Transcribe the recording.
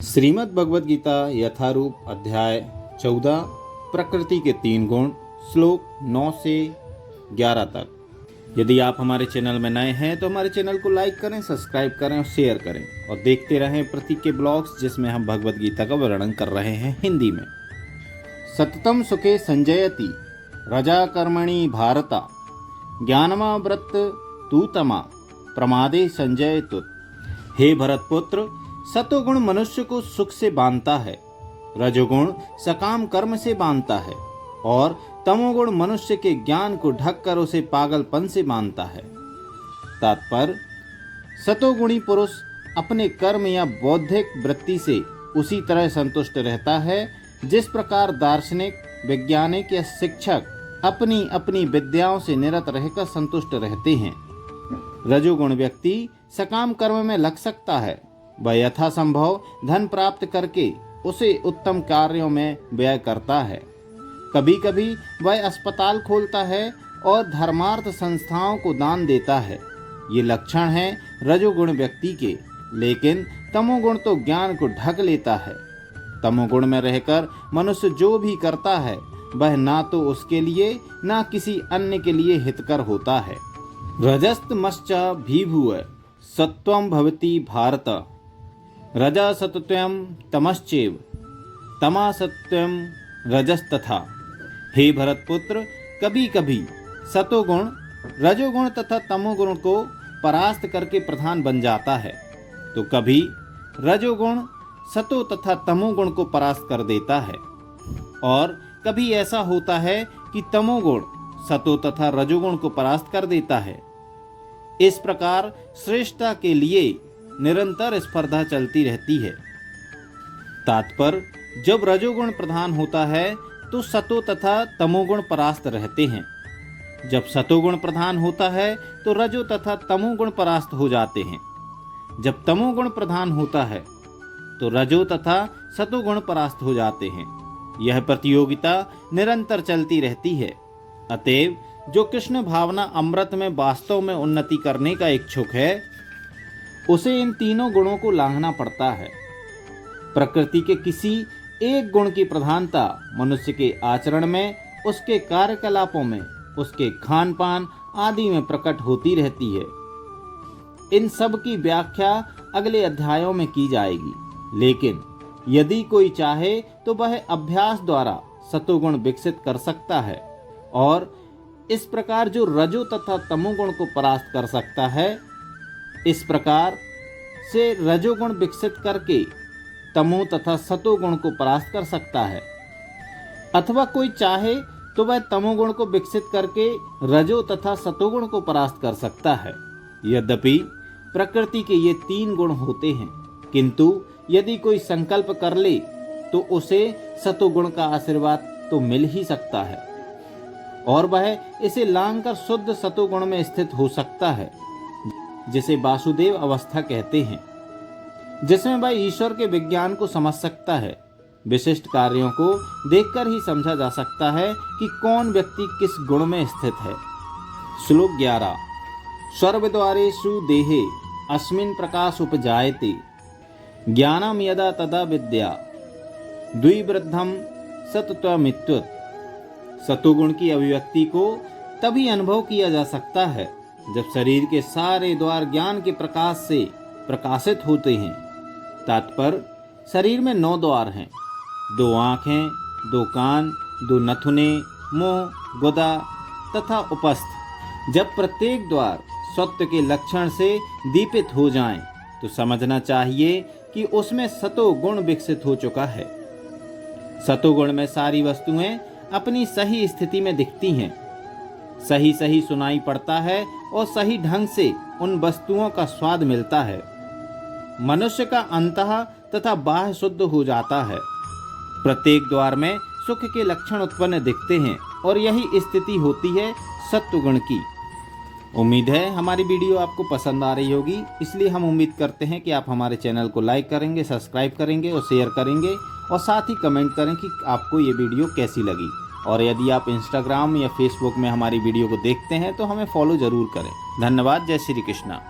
श्रीमद् भगवद गीता यथारूप अध्याय 14 प्रकृति के 3 गुण श्लोक 9 से 11 तक। यदि आप हमारे चैनल में नए हैं तो हमारे चैनल को लाइक करें, सब्सक्राइब करें और शेयर करें और देखते रहें प्रतीक के ब्लॉग्स जिसमें हम भगवद गीता का वर्णन कर रहे हैं हिंदी में। सततम सुखे संजयति रजा कर्मणि भारता ज्ञानमावृत्त तू तमा प्रमादे संजय तुत। हे भरतपुत्र, सतोगुण मनुष्य को सुख से बांधता है, रजोगुण सकाम कर्म से बांधता है और तमोगुण मनुष्य के ज्ञान को ढककर उसे पागलपन से बांधता है। तात्पर्य, सतोगुणी पुरुष अपने कर्म या बौद्धिक वृत्ति से उसी तरह संतुष्ट रहता है जिस प्रकार दार्शनिक, वैज्ञानिक या शिक्षक अपनी अपनी विद्याओं से निरत रहकर संतुष्ट रहते हैं। रजोगुण व्यक्ति सकाम कर्म में लग सकता है, वह यथासंभव धन प्राप्त करके उसे उत्तम कार्यों में व्यय करता है। कभी कभी वह अस्पताल खोलता है और धर्मार्थ संस्थाओं को दान देता है। ये लक्षण हैं रजोगुण व्यक्ति के। लेकिन तमोगुण तो ज्ञान को ढक लेता है। तमोगुण में रहकर मनुष्य जो भी करता है वह ना तो उसके लिए ना किसी अन्य के लिए हितकर होता है। रजस्तमश्च विभुः सत्वं भवति भारत, रजा सत्वं तमश्चैव तमा सत्वं रजस्तथा। हे भरतपुत्र, कभी कभी सतोगुण रजोगुण तथा तमोगुण को परास्त करके प्रधान बन जाता है, तो कभी रजोगुण सतो तथा तमोगुण को परास्त कर देता है और कभी ऐसा होता है कि तमोगुण सतो तथा रजोगुण को परास्त कर देता है। इस प्रकार श्रेष्ठता के लिए निरंतर स्पर्धा चलती रहती है। तात्पर्य, जब रजोगुण प्रधान होता है तो सतो तथा तमोगुण परास्त रहते हैं। जब सतोगुण प्रधान होता है तो रजो तथा तमोगुण परास्त हो जाते हैं। जब तमोगुण प्रधान होता है तो रजो तथा सतोगुण परास्त हो जाते हैं। यह प्रतियोगिता निरंतर चलती रहती है। अतएव जो कृष्ण भावना अमृत में वास्तव में उन्नति करने का इच्छुक है उसे इन तीनों गुणों को लांघना पड़ता है। प्रकृति के किसी एक गुण की प्रधानता मनुष्य के आचरण में, उसके कार्यकलापों में, उसके खान पान आदि में प्रकट होती रहती है। इन सब की व्याख्या अगले अध्यायों में की जाएगी। लेकिन यदि कोई चाहे तो वह अभ्यास द्वारा सतोगुण विकसित कर सकता है और इस प्रकार जो रजो तथा तमोगुण को परास्त कर सकता है, इस प्रकार से रजोगुण विकसित करके तमो तथा सतोगुण को परास्त कर सकता है। अथवा कोई चाहे तो वह तमोगुण को विकसित करके रजो तथा सतोगुण को परास्त कर सकता है। यद्यपि प्रकृति के ये 3 गुण होते हैं, किंतु यदि कोई संकल्प कर ले तो उसे सतोगुण का आशीर्वाद तो मिल ही सकता है और वह इसे लांघकर शुद्ध सतोगुण में स्थित हो सकता है, जिसे वासुदेव अवस्था कहते हैं, जिसमें वह ईश्वर के विज्ञान को समझ सकता है। विशिष्ट कार्यों को देखकर ही समझा जा सकता है कि कौन व्यक्ति किस गुण में स्थित है। श्लोक 11। सर्वद्वारेषु देहे अस्मिन् प्रकाश उपजायते ज्ञानम यदा तदा विद्या द्विवृद्धम सतत्वमित्युत। सतोगुण की अभिव्यक्ति को तभी अनुभव किया जा सकता है जब शरीर के सारे द्वार ज्ञान के प्रकाश से प्रकाशित होते हैं। तात्पर्य, शरीर में 9 द्वार हैं, 2 आँखें, 2 कान, 2 नथुने, मुंह, गुदा तथा उपस्थ। जब प्रत्येक द्वार सत्व के लक्षण से दीपित हो जाएं, तो समझना चाहिए कि उसमें सतोगुण विकसित हो चुका है। सतोगुण में सारी वस्तुएं अपनी सही स्थिति में दिखती हैं, सही सही सुनाई पड़ता है और सही ढंग से उन वस्तुओं का स्वाद मिलता है। मनुष्य का अंतः तथा बाह्य शुद्ध हो जाता है। प्रत्येक द्वार में सुख के लक्षण उत्पन्न दिखते हैं और यही स्थिति होती है सत्वगुण की। उम्मीद है हमारी वीडियो आपको पसंद आ रही होगी, इसलिए हम उम्मीद करते हैं कि आप हमारे चैनल को लाइक करेंगे, सब्सक्राइब करेंगे और शेयर करेंगे और साथ ही कमेंट करें कि आपको ये वीडियो कैसी लगी। और यदि आप इंस्टाग्राम या फेसबुक में हमारी वीडियो को देखते हैं तो हमें फॉलो ज़रूर करें। धन्यवाद। जय श्री कृष्णा।